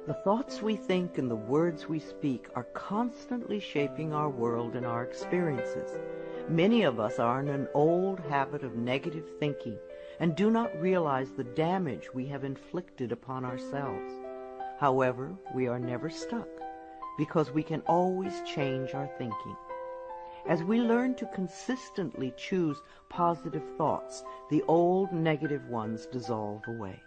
The thoughts we think and the words we speak are constantly shaping our world and our experiences. Many of us are in an old habit of negative thinking and do not realize the damage we have inflicted upon ourselves. However, we are never stuck because we can always change our thinking. As we learn to consistently choose positive thoughts, the old negative ones dissolve away.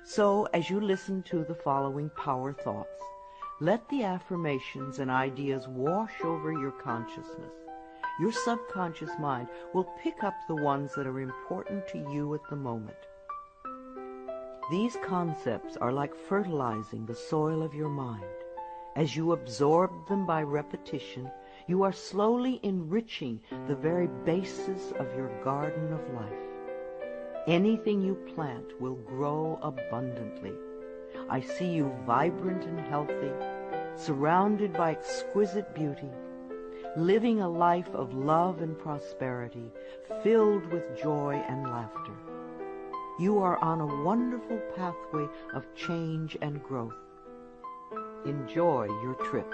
So, as you listen to the following power thoughts, let the affirmations and ideas wash over your consciousness. Your subconscious mind will pick up the ones that are important to you at the moment. These concepts are like fertilizing the soil of your mind. As you absorb them by repetition, you are slowly enriching the very basis of your garden of life. Anything you plant will grow abundantly. I see you vibrant and healthy, surrounded by exquisite beauty, living a life of love and prosperity, filled with joy and laughter. You are on a wonderful pathway of change and growth. Enjoy your trip.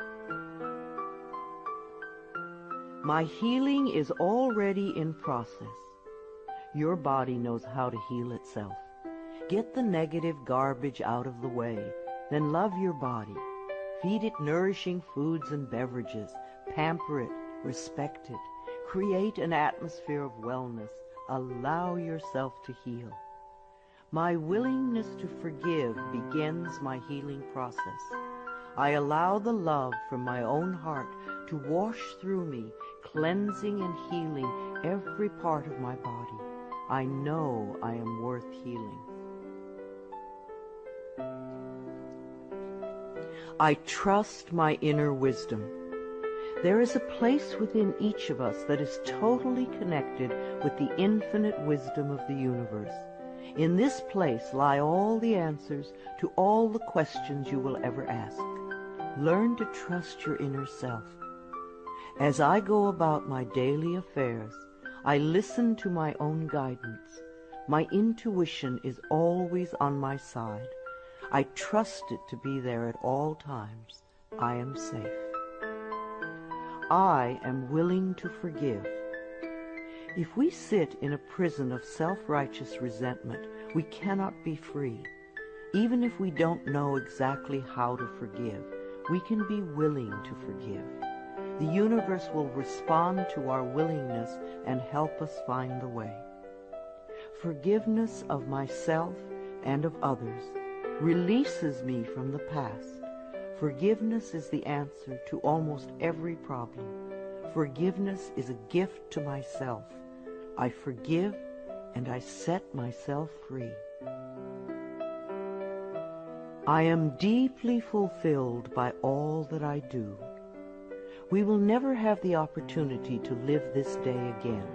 My healing is already in process. Your body knows how to heal itself. Get the negative garbage out of the way, then love your body. Feed it nourishing foods and beverages. Pamper it, respect it. Create an atmosphere of wellness. Allow yourself to heal. My willingness to forgive begins my healing process. I allow the love from my own heart to wash through me, cleansing and healing every part of my body. I know I am worth healing. I trust my inner wisdom. There is a place within each of us that is totally connected with the infinite wisdom of the universe. In this place lie all the answers to all the questions you will ever ask. Learn to trust your inner self. As I go about my daily affairs, I listen to my own guidance. My intuition is always on my side. I trust it to be there at all times. I am safe. I am willing to forgive. If we sit in a prison of self-righteous resentment, we cannot be free. Even if we don't know exactly how to forgive, we can be willing to forgive. The universe will respond to our willingness and help us find the way. Forgiveness of myself and of others releases me from the past. Forgiveness is the answer to almost every problem. Forgiveness is a gift to myself. I forgive and I set myself free. I am deeply fulfilled by all that I do. We will never have the opportunity to live this day again,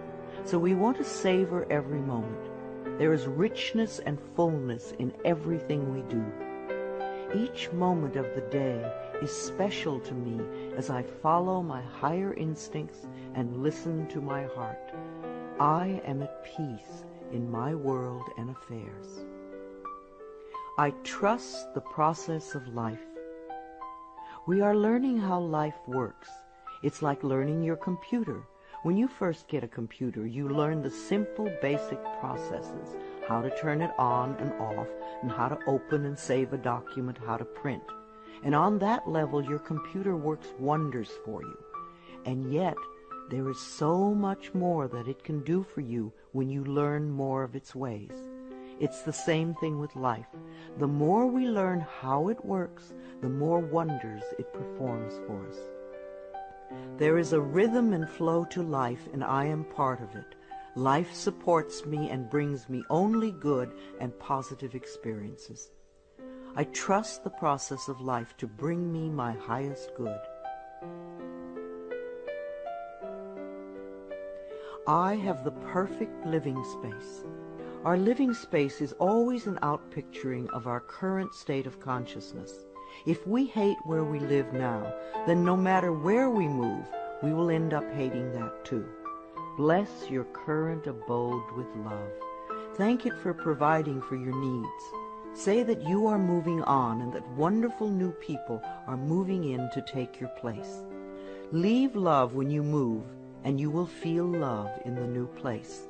so we want to savor every moment. There is richness and fullness in everything we do. Each moment of the day is special to me as I follow my higher instincts and listen to my heart. I am at peace in my world and affairs. I trust the process of life. We are learning how life works. It's like learning your computer. When you first get a computer, you learn the simple, basic processes, how to turn it on and off, and how to open and save a document, how to print. And on that level, your computer works wonders for you. And yet, there is so much more that it can do for you when you learn more of its ways. It's the same thing with life. The more we learn how it works, the more wonders it performs for us. There is a rhythm and flow to life, and I am part of it. Life supports me and brings me only good and positive experiences. I trust the process of life to bring me my highest good. I have the perfect living space. Our living space is always an outpicturing of our current state of consciousness. If we hate where we live now, then no matter where we move, we will end up hating that too. Bless your current abode with love. Thank it for providing for your needs. Say that you are moving on and that wonderful new people are moving in to take your place. Leave love when you move, and you will feel love in the new place.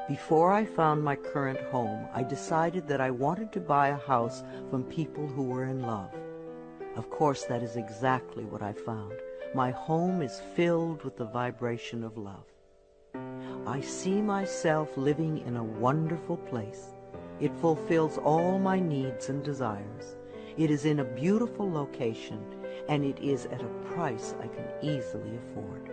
Before I found my current home, I decided that I wanted to buy a house from people who were in love. Of course, that is exactly what I found. My home is filled with the vibration of love. I see myself living in a wonderful place. It fulfills all my needs and desires. It is in a beautiful location, and it is at a price I can easily afford.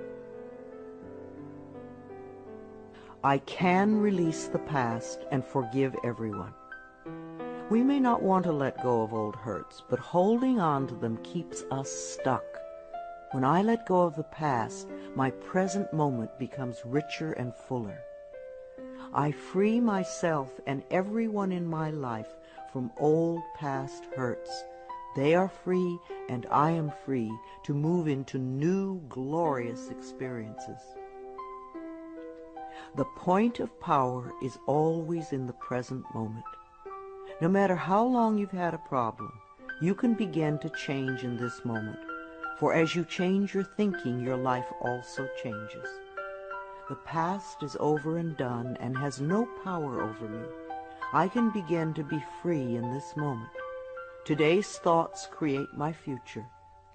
I can release the past and forgive everyone. We may not want to let go of old hurts, but holding on to them keeps us stuck. When I let go of the past, my present moment becomes richer and fuller. I free myself and everyone in my life from old past hurts. They are free, and I am free to move into new, glorious experiences. The point of power is always in the present moment. No matter how long you've had a problem, you can begin to change in this moment. For as you change your thinking, your life also changes. The past is over and done and has no power over me. I can begin to be free in this moment. Today's thoughts create my future.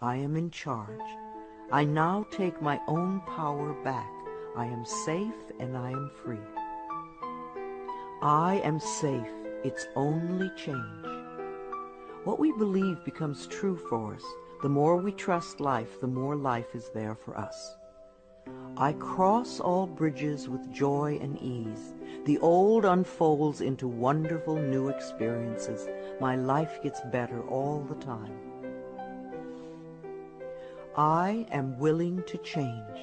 I am in charge. I now take my own power back. I am safe and I am free. I am safe. It's only change. What we believe becomes true for us. The more we trust life, the more life is there for us. I cross all bridges with joy and ease. The old unfolds into wonderful new experiences. My life gets better all the time. I am willing to change.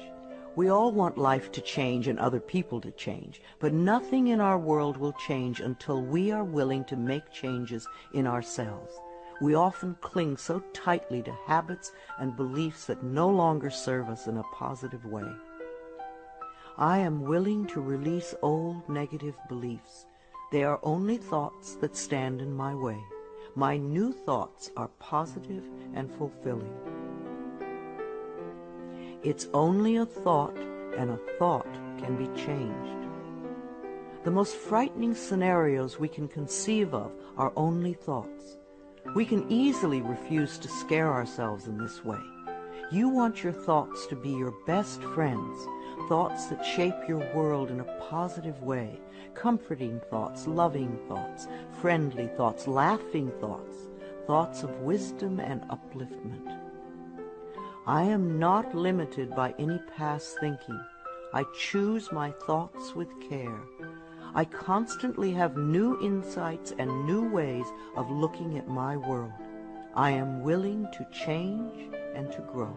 We all want life to change and other people to change, but nothing in our world will change until we are willing to make changes in ourselves. We often cling so tightly to habits and beliefs that no longer serve us in a positive way. I am willing to release old negative beliefs. They are only thoughts that stand in my way. My new thoughts are positive and fulfilling. It's only a thought, and a thought can be changed. The most frightening scenarios we can conceive of are only thoughts. We can easily refuse to scare ourselves in this way. You want your thoughts to be your best friends, thoughts that shape your world in a positive way, comforting thoughts, loving thoughts, friendly thoughts, laughing thoughts, thoughts of wisdom and upliftment. I am not limited by any past thinking. I choose my thoughts with care. I constantly have new insights and new ways of looking at my world. I am willing to change and to grow.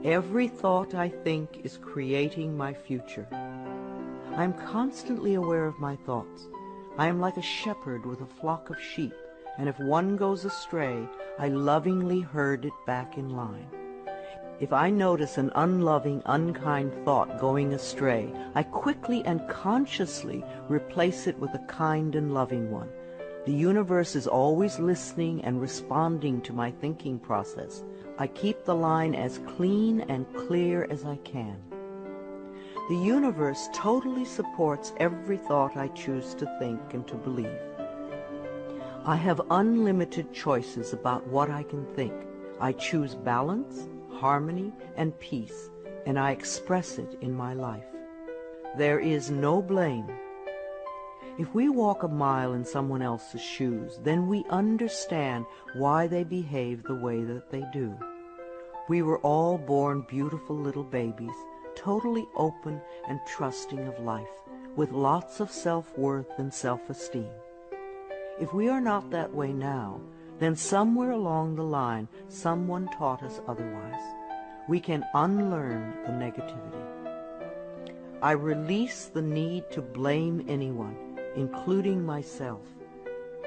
Every thought I think is creating my future. I am constantly aware of my thoughts. I am like a shepherd with a flock of sheep, and if one goes astray, I lovingly herd it back in line. If I notice an unloving, unkind thought going astray, I quickly and consciously replace it with a kind and loving one. The universe is always listening and responding to my thinking process. I keep the line as clean and clear as I can. The universe totally supports every thought I choose to think and to believe. I have unlimited choices about what I can think. I choose balance, harmony, and peace, and I express it in my life. There is no blame. If we walk a mile in someone else's shoes, then we understand why they behave the way that they do. We were all born beautiful little babies, totally open and trusting of life, with lots of self-worth and self-esteem. If we are not that way now, then somewhere along the line, someone taught us otherwise. We can unlearn the negativity. I release the need to blame anyone, including myself.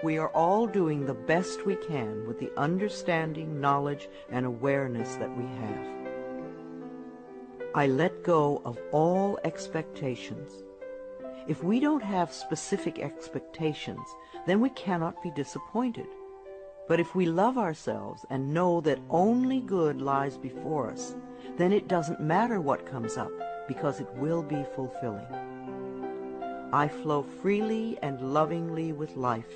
We are all doing the best we can with the understanding, knowledge, and awareness that we have. I let go of all expectations. If we don't have specific expectations, then we cannot be disappointed. But if we love ourselves and know that only good lies before us, then it doesn't matter what comes up, because it will be fulfilling. I flow freely and lovingly with life.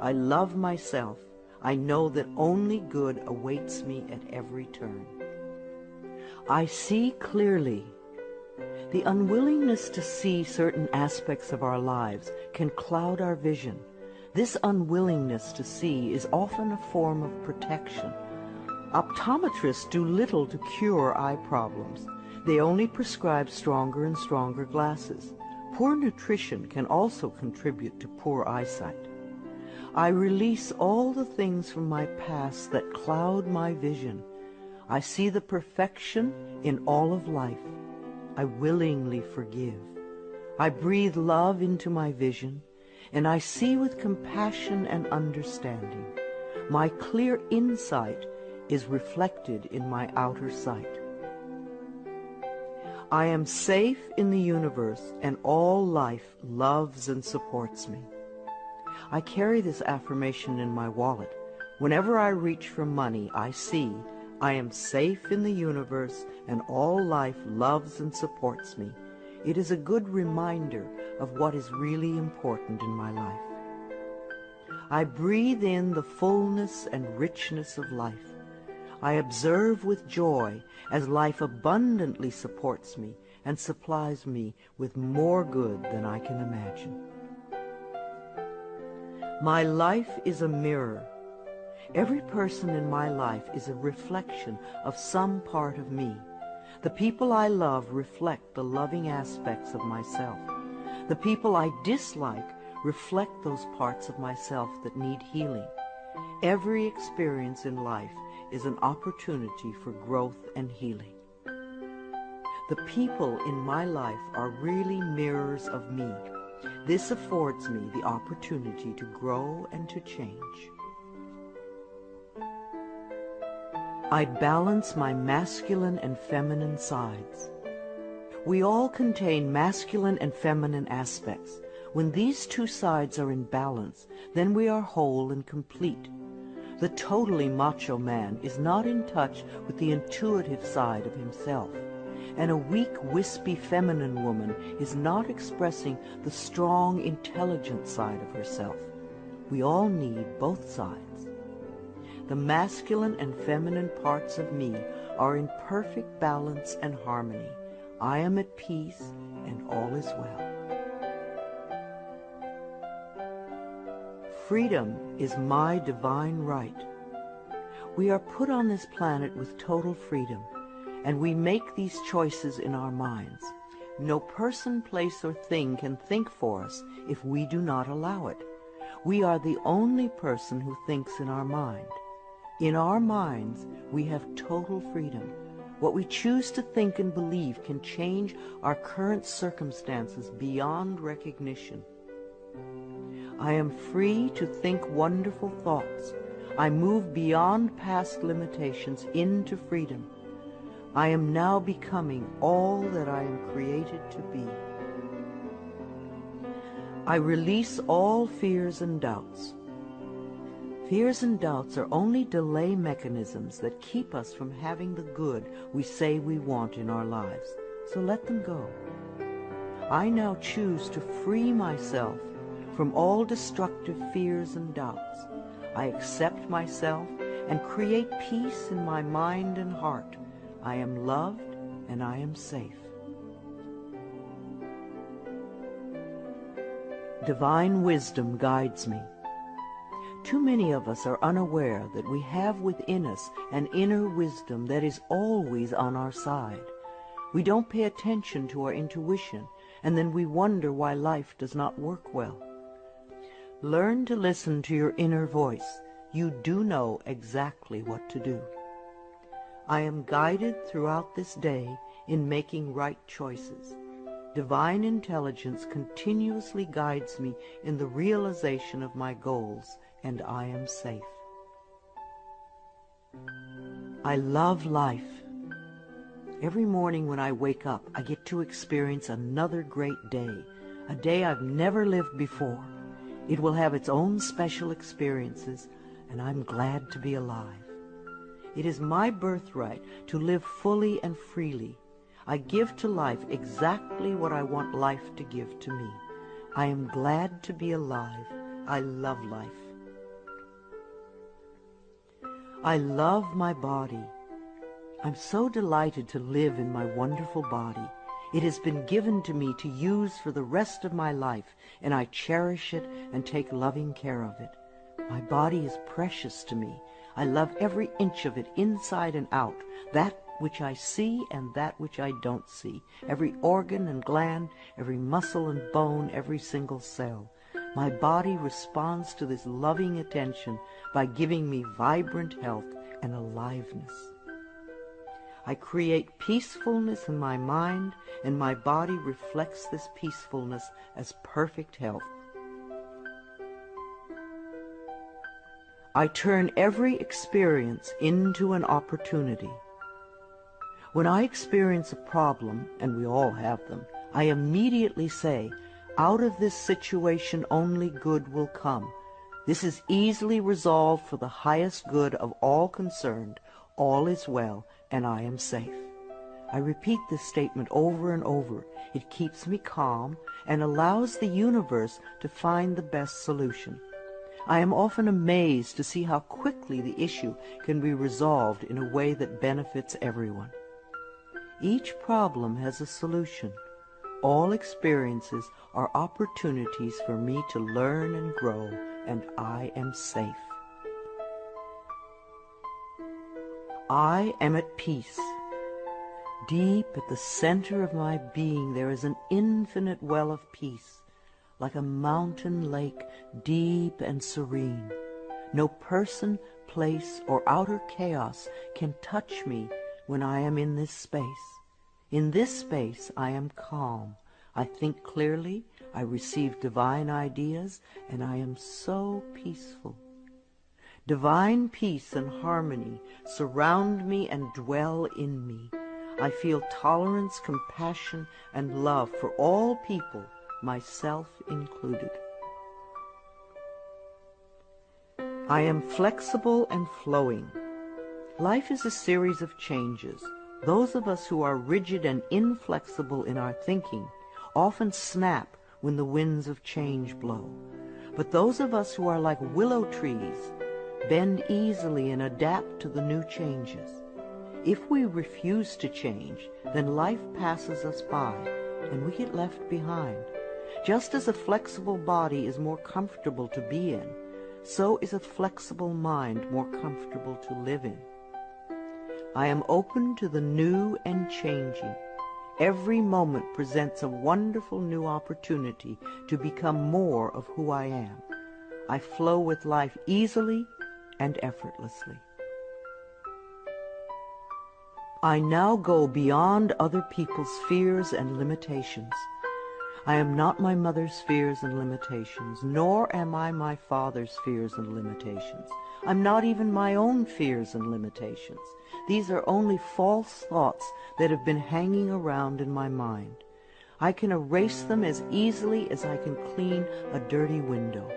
I love myself. I know that only good awaits me at every turn. I see clearly. The unwillingness to see certain aspects of our lives can cloud our vision. This unwillingness to see is often a form of protection. Optometrists do little to cure eye problems. They only prescribe stronger and stronger glasses. Poor nutrition can also contribute to poor eyesight. I release all the things from my past that cloud my vision. I see the perfection in all of life. I willingly forgive. I breathe love into my vision, and I see with compassion and understanding. My clear insight is reflected in my outer sight. I am safe in the universe, and all life loves and supports me. I carry this affirmation in my wallet. Whenever I reach for money, I see I am safe in the universe, and all life loves and supports me. It is a good reminder of what is really important in my life. I breathe in the fullness and richness of life. I observe with joy as life abundantly supports me and supplies me with more good than I can imagine. My life is a mirror. Every person in my life is a reflection of some part of me. The people I love reflect the loving aspects of myself. The people I dislike reflect those parts of myself that need healing. Every experience in life is an opportunity for growth and healing. The people in my life are really mirrors of me. This affords me the opportunity to grow and to change. I balance my masculine and feminine sides. We all contain masculine and feminine aspects. When these two sides are in balance, then we are whole and complete. The totally macho man is not in touch with the intuitive side of himself, and a weak, wispy feminine woman is not expressing the strong, intelligent side of herself. We all need both sides. The masculine and feminine parts of me are in perfect balance and harmony. I am at peace, and all is well. Freedom is my divine right. We are put on this planet with total freedom, and we make these choices in our minds. No person, place, or thing can think for us if we do not allow it. We are the only person who thinks in our mind. In our minds, we have total freedom. What we choose to think and believe can change our current circumstances beyond recognition. I am free to think wonderful thoughts. I move beyond past limitations into freedom. I am now becoming all that I am created to be. I release all fears and doubts. Fears and doubts are only delay mechanisms that keep us from having the good we say we want in our lives, so let them go. I now choose to free myself from all destructive fears and doubts. I accept myself and create peace in my mind and heart. I am loved and I am safe. Divine wisdom guides me. Too many of us are unaware that we have within us an inner wisdom that is always on our side. We don't pay attention to our intuition, and then we wonder why life does not work well. Learn to listen to your inner voice. You do know exactly what to do. I am guided throughout this day in making right choices. Divine intelligence continuously guides me in the realization of my goals, and I am safe. I love life. Every morning when I wake up, I get to experience another great day. a day I've never lived before. It will have its own special experiences, and I'm glad to be alive. It is my birthright to live fully and freely. I give to life exactly what I want life to give to me. I am glad to be alive. I love life. I love my body. I'm so delighted to live in my wonderful body. It has been given to me to use for the rest of my life, and I cherish it and take loving care of it. My body is precious to me. I love every inch of it, inside and out, that which I see and that which I don't see, every organ and gland, every muscle and bone, every single cell. My body responds to this loving attention by giving me vibrant health and aliveness. I create peacefulness in my mind, and my body reflects this peacefulness as perfect health. I turn every experience into an opportunity. When I experience a problem, and we all have them, I immediately say, out of this situation only good will come. This is easily resolved for the highest good of all concerned. All is well, and I am safe. I repeat this statement over and over. It keeps me calm and allows the universe to find the best solution. I am often amazed to see how quickly the issue can be resolved in a way that benefits everyone. Each problem has a solution. All experiences are opportunities for me to learn and grow, and I am safe. I am at peace. Deep at the center of my being there is an infinite well of peace, like a mountain lake, deep and serene. No person, place, or outer chaos can touch me when I am in this space. In this space I am calm. I think clearly, I receive divine ideas, and I am so peaceful. Divine peace and harmony surround me and dwell in me. I feel tolerance, compassion, and love for all people, myself included. I am flexible and flowing. Life is a series of changes. Those of us who are rigid and inflexible in our thinking often snap when the winds of change blow. But those of us who are like willow trees bend easily and adapt to the new changes. If we refuse to change, then life passes us by and we get left behind. Just as a flexible body is more comfortable to be in, so is a flexible mind more comfortable to live in. I am open to the new and changing. Every moment presents a wonderful new opportunity to become more of who I am. I flow with life easily and effortlessly. I now go beyond other people's fears and limitations. I am not my mother's fears and limitations, nor am I my father's fears and limitations. I'm not even my own fears and limitations. These are only false thoughts that have been hanging around in my mind. I can erase them as easily as I can clean a dirty window.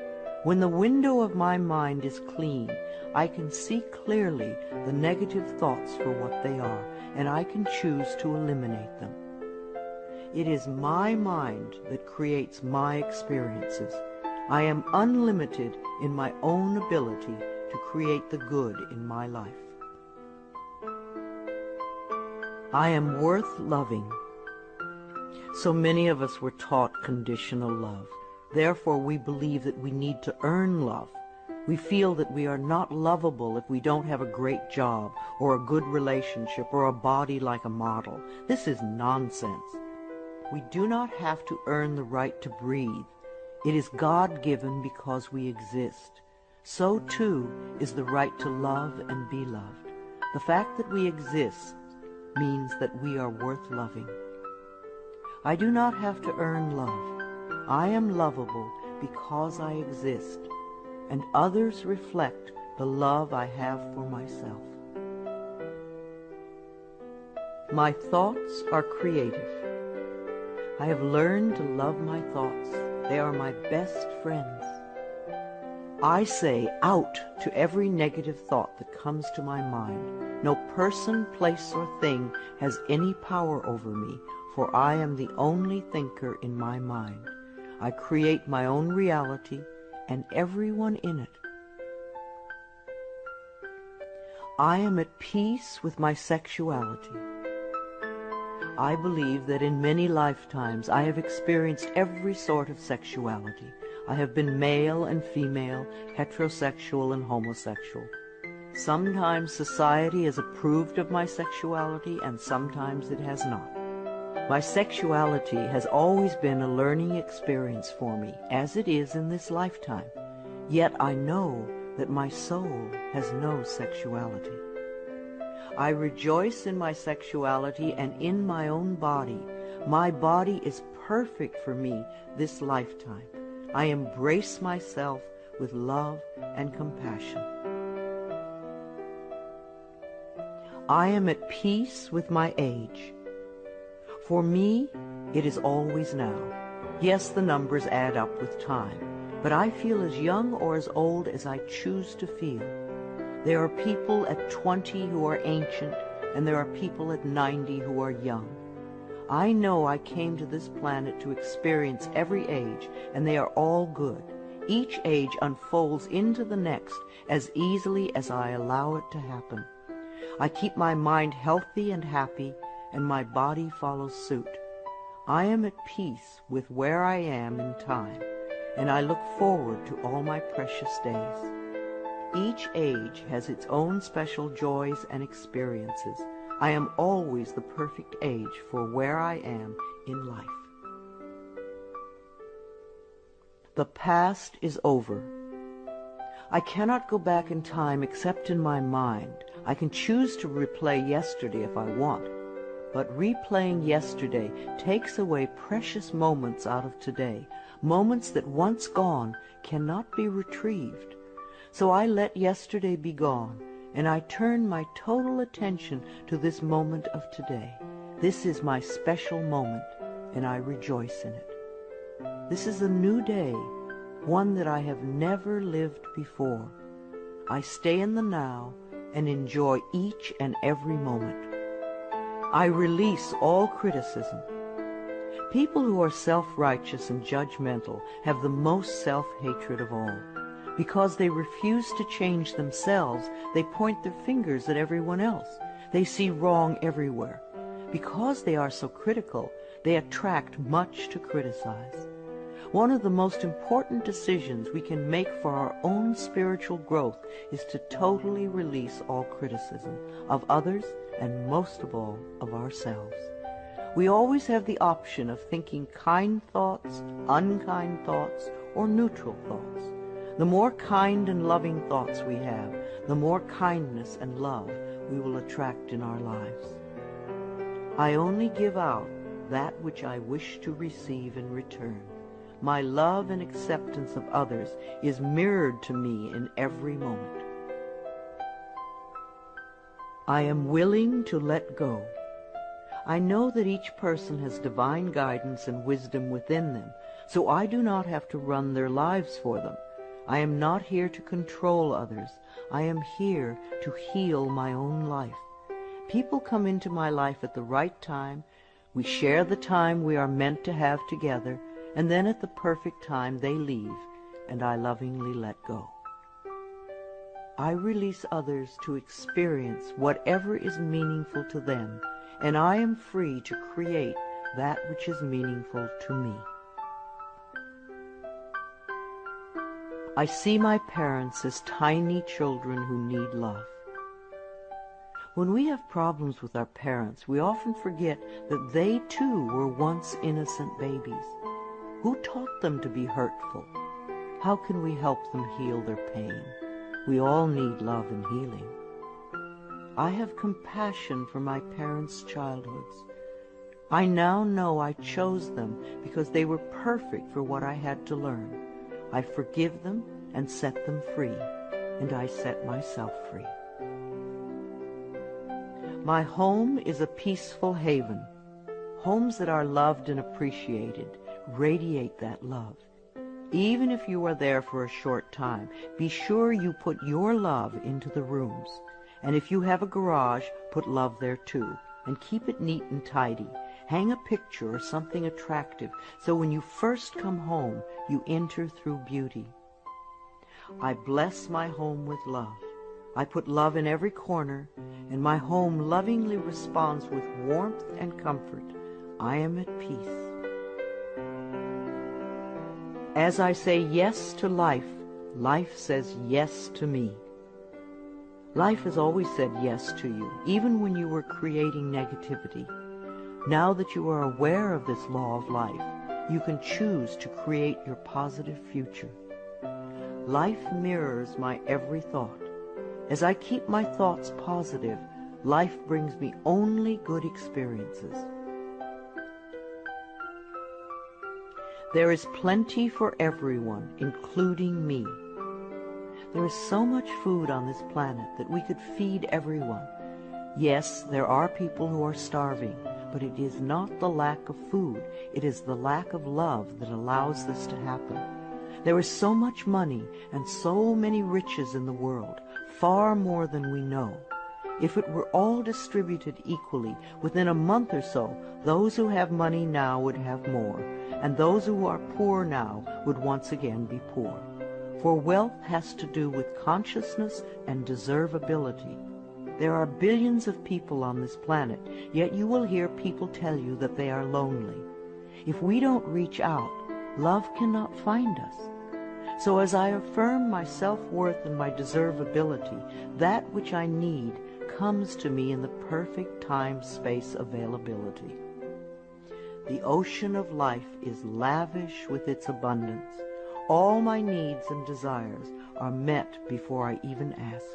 When the window of my mind is clean, I can see clearly the negative thoughts for what they are, and I can choose to eliminate them. It is my mind that creates my experiences. I am unlimited in my own ability to create the good in my life. I am worth loving. So many of us were taught conditional love. Therefore, we believe that we need to earn love. We feel that we are not lovable if we don't have a great job or a good relationship or a body like a model. This is nonsense. We do not have to earn the right to breathe. It is God-given because we exist. So, too, is the right to love and be loved. The fact that we exist means that we are worth loving. I do not have to earn love. I am lovable because I exist, and others reflect the love I have for myself. My thoughts are creative. I have learned to love my thoughts. They are my best friends. I say out to every negative thought that comes to my mind. No person, place, or thing has any power over me, for I am the only thinker in my mind. I create my own reality and everyone in it. I am at peace with my sexuality. I believe that in many lifetimes I have experienced every sort of sexuality. I have been male and female, heterosexual and homosexual. Sometimes society has approved of my sexuality and sometimes it has not. My sexuality has always been a learning experience for me, as it is in this lifetime. Yet I know that my soul has no sexuality. I rejoice in my sexuality and in my own body. My body is perfect for me this lifetime. I embrace myself with love and compassion. I am at peace with my age. For me, it is always now. Yes, the numbers add up with time, but I feel as young or as old as I choose to feel. There are people at 20 who are ancient, and there are people at 90 who are young. I know I came to this planet to experience every age, and they are all good. Each age unfolds into the next as easily as I allow it to happen. I keep my mind healthy and happy, and my body follows suit. I am at peace with where I am in time, and I look forward to all my precious days. Each age has its own special joys and experiences. I am always the perfect age for where I am in life. The past is over. I cannot go back in time except in my mind. I can choose to replay yesterday if I want, but replaying yesterday takes away precious moments out of today, moments that once gone cannot be retrieved. So I let yesterday be gone, and I turn my total attention to this moment of today. This is my special moment, and I rejoice in it. This is a new day, one that I have never lived before. I stay in the now and enjoy each and every moment. I release all criticism. People who are self-righteous and judgmental have the most self-hatred of all. Because they refuse to change themselves, they point their fingers at everyone else. They see wrong everywhere. Because they are so critical, they attract much to criticize. One of the most important decisions we can make for our own spiritual growth is to totally release all criticism of others and most of all of ourselves. We always have the option of thinking kind thoughts, unkind thoughts, or neutral thoughts. The more kind and loving thoughts we have, the more kindness and love we will attract in our lives. I only give out that which I wish to receive in return. My love and acceptance of others is mirrored to me in every moment. I am willing to let go. I know that each person has divine guidance and wisdom within them, so I do not have to run their lives for them. I am not here to control others. I am here to heal my own life. People come into my life at the right time. We share the time we are meant to have together, and then at the perfect time they leave, and I lovingly let go. I release others to experience whatever is meaningful to them, and I am free to create that which is meaningful to me. I see my parents as tiny children who need love. When we have problems with our parents, we often forget that they too were once innocent babies. Who taught them to be hurtful? How can we help them heal their pain? We all need love and healing. I have compassion for my parents' childhoods. I now know I chose them because they were perfect for what I had to learn. I forgive them and set them free, and I set myself free. My home is a peaceful haven. Homes that are loved and appreciated radiate that love. Even if you are there for a short time, be sure you put your love into the rooms. And if you have a garage, put love there too. And keep it neat and tidy. Hang a picture or something attractive so when you first come home, you enter through beauty. I bless my home with love. I put love in every corner, and my home lovingly responds with warmth and comfort. I am at peace. As I say yes to life, life says yes to me. Life has always said yes to you, even when you were creating negativity. Now that you are aware of this law of life, you can choose to create your positive future. Life mirrors my every thought. As I keep my thoughts positive, life brings me only good experiences. There is plenty for everyone, including me. There is so much food on this planet that we could feed everyone. Yes, there are people who are starving, but it is not the lack of food, it is the lack of love that allows this to happen. There is so much money and so many riches in the world, far more than we know. If it were all distributed equally, within a month or so, those who have money now would have more, and those who are poor now would once again be poor. For wealth has to do with consciousness and deservability. There are billions of people on this planet, yet you will hear people tell you that they are lonely. If we don't reach out, love cannot find us. So as I affirm my self-worth and my deservability, that which I need comes to me in the perfect time-space availability. The ocean of life is lavish with its abundance. All my needs and desires are met before I even ask.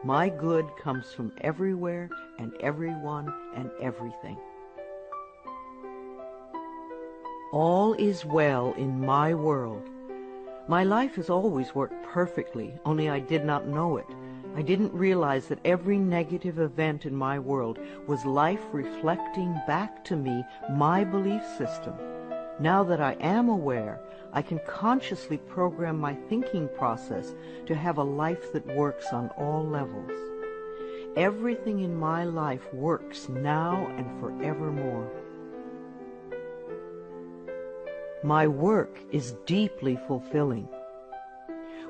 My good comes from everywhere and everyone and everything. All is well in my world. My life has always worked perfectly, only I did not know it. I didn't realize that every negative event in my world was life reflecting back to me my belief system. Now that I am aware, I can consciously program my thinking process to have a life that works on all levels. Everything in my life works now and forevermore. My work is deeply fulfilling.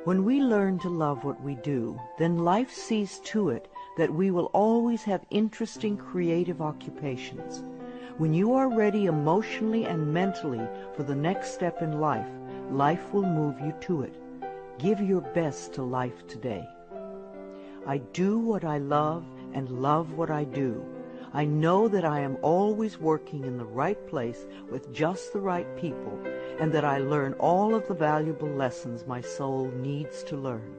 When we learn to love what we do, then life sees to it that we will always have interesting creative occupations. When you are ready emotionally and mentally for the next step in life, life will move you to it. Give your best to life today. I do what I love and love what I do. I know that I am always working in the right place with just the right people, and that I learn all of the valuable lessons my soul needs to learn.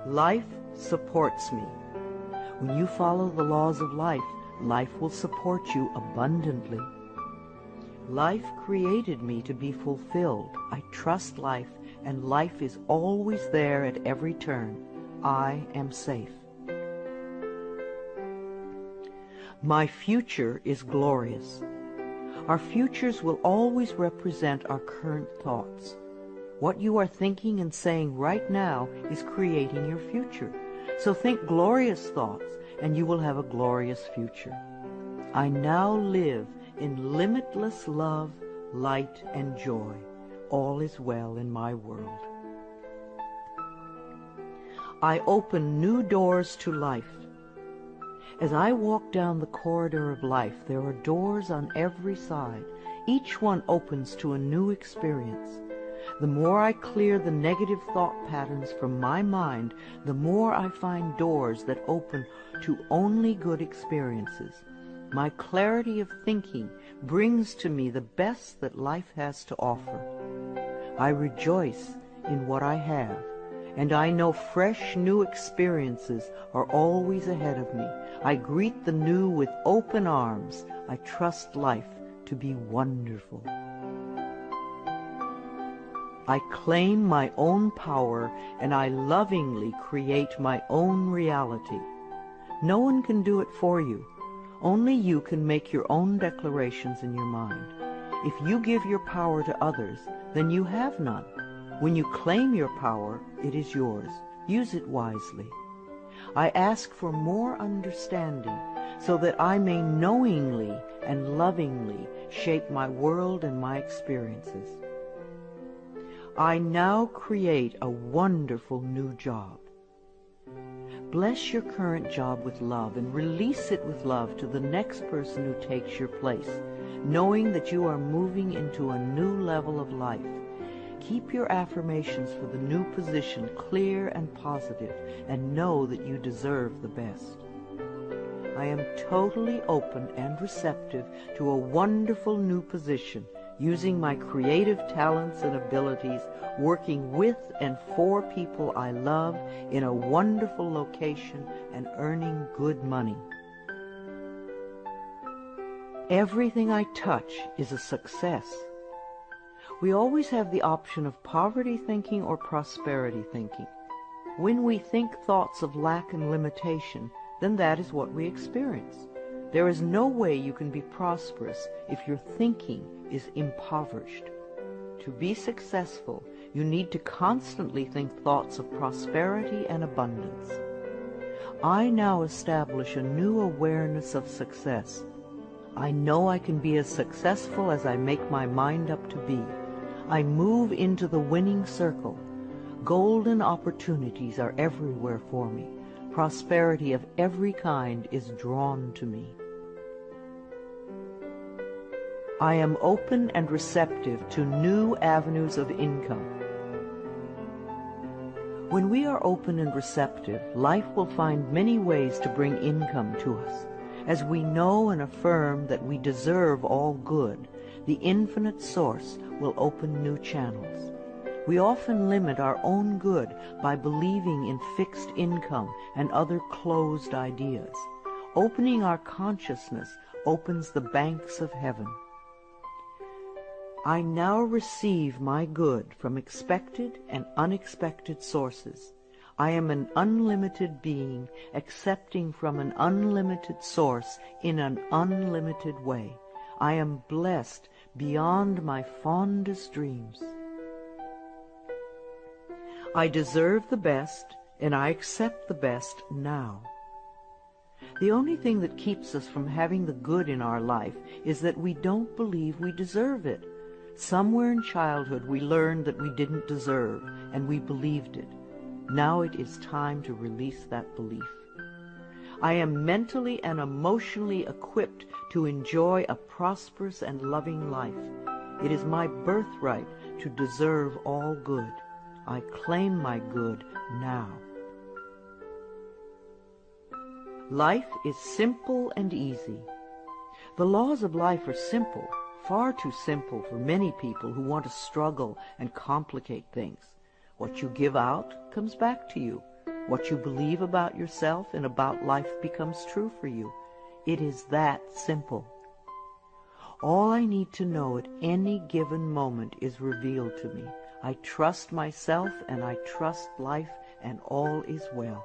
Life supports me. When you follow the laws of life, life will support you abundantly. Life created me to be fulfilled. I trust life, and life is always there at every turn. I am safe. My future is glorious. Our futures will always represent our current thoughts. What you are thinking and saying right now is creating your future. So think glorious thoughts, and you will have a glorious future. I now live in limitless love, light, and joy. All is well in my world. I open new doors to life. As I walk down the corridor of life, there are doors on every side. Each one opens to a new experience. The more I clear the negative thought patterns from my mind, the more I find doors that open to only good experiences. My clarity of thinking brings to me the best that life has to offer. I rejoice in what I have, and I know fresh new experiences are always ahead of me. I greet the new with open arms. I trust life to be wonderful. I claim my own power, and I lovingly create my own reality. No one can do it for you. Only you can make your own declarations in your mind. If you give your power to others, then you have none. When you claim your power, it is yours. Use it wisely. I ask for more understanding so that I may knowingly and lovingly shape my world and my experiences. I now create a wonderful new job. Bless your current job with love and release it with love to the next person who takes your place, knowing that you are moving into a new level of life. Keep your affirmations for the new position clear and positive, and know that you deserve the best. I am totally open and receptive to a wonderful new position, using my creative talents and abilities, working with and for people I love in a wonderful location and earning good money. Everything I touch is a success. We always have the option of poverty thinking or prosperity thinking. When we think thoughts of lack and limitation, then that is what we experience. There is no way you can be prosperous if your thinking is impoverished. To be successful, you need to constantly think thoughts of prosperity and abundance. I now establish a new awareness of success. I know I can be as successful as I make my mind up to be. I move into the winning circle. Golden opportunities are everywhere for me. Prosperity of every kind is drawn to me. I am open and receptive to new avenues of income. When we are open and receptive, life will find many ways to bring income to us. As we know and affirm that we deserve all good, the infinite source will open new channels. We often limit our own good by believing in fixed income and other closed ideas. Opening our consciousness opens the banks of heaven. I now receive my good from expected and unexpected sources. I am an unlimited being, accepting from an unlimited source in an unlimited way. I am blessed beyond my fondest dreams. I deserve the best, and I accept the best now. The only thing that keeps us from having the good in our life is that we don't believe we deserve it. Somewhere in childhood we learned that we didn't deserve, and we believed it. Now it is time to release that belief. I am mentally and emotionally equipped to enjoy a prosperous and loving life. It is my birthright to deserve all good. I claim my good now. Life is simple and easy. The laws of life are simple, far too simple for many people who want to struggle and complicate things. What you give out comes back to you. What you believe about yourself and about life becomes true for you. It is that simple. All I need to know at any given moment is revealed to me. I trust myself and I trust life, and all is well.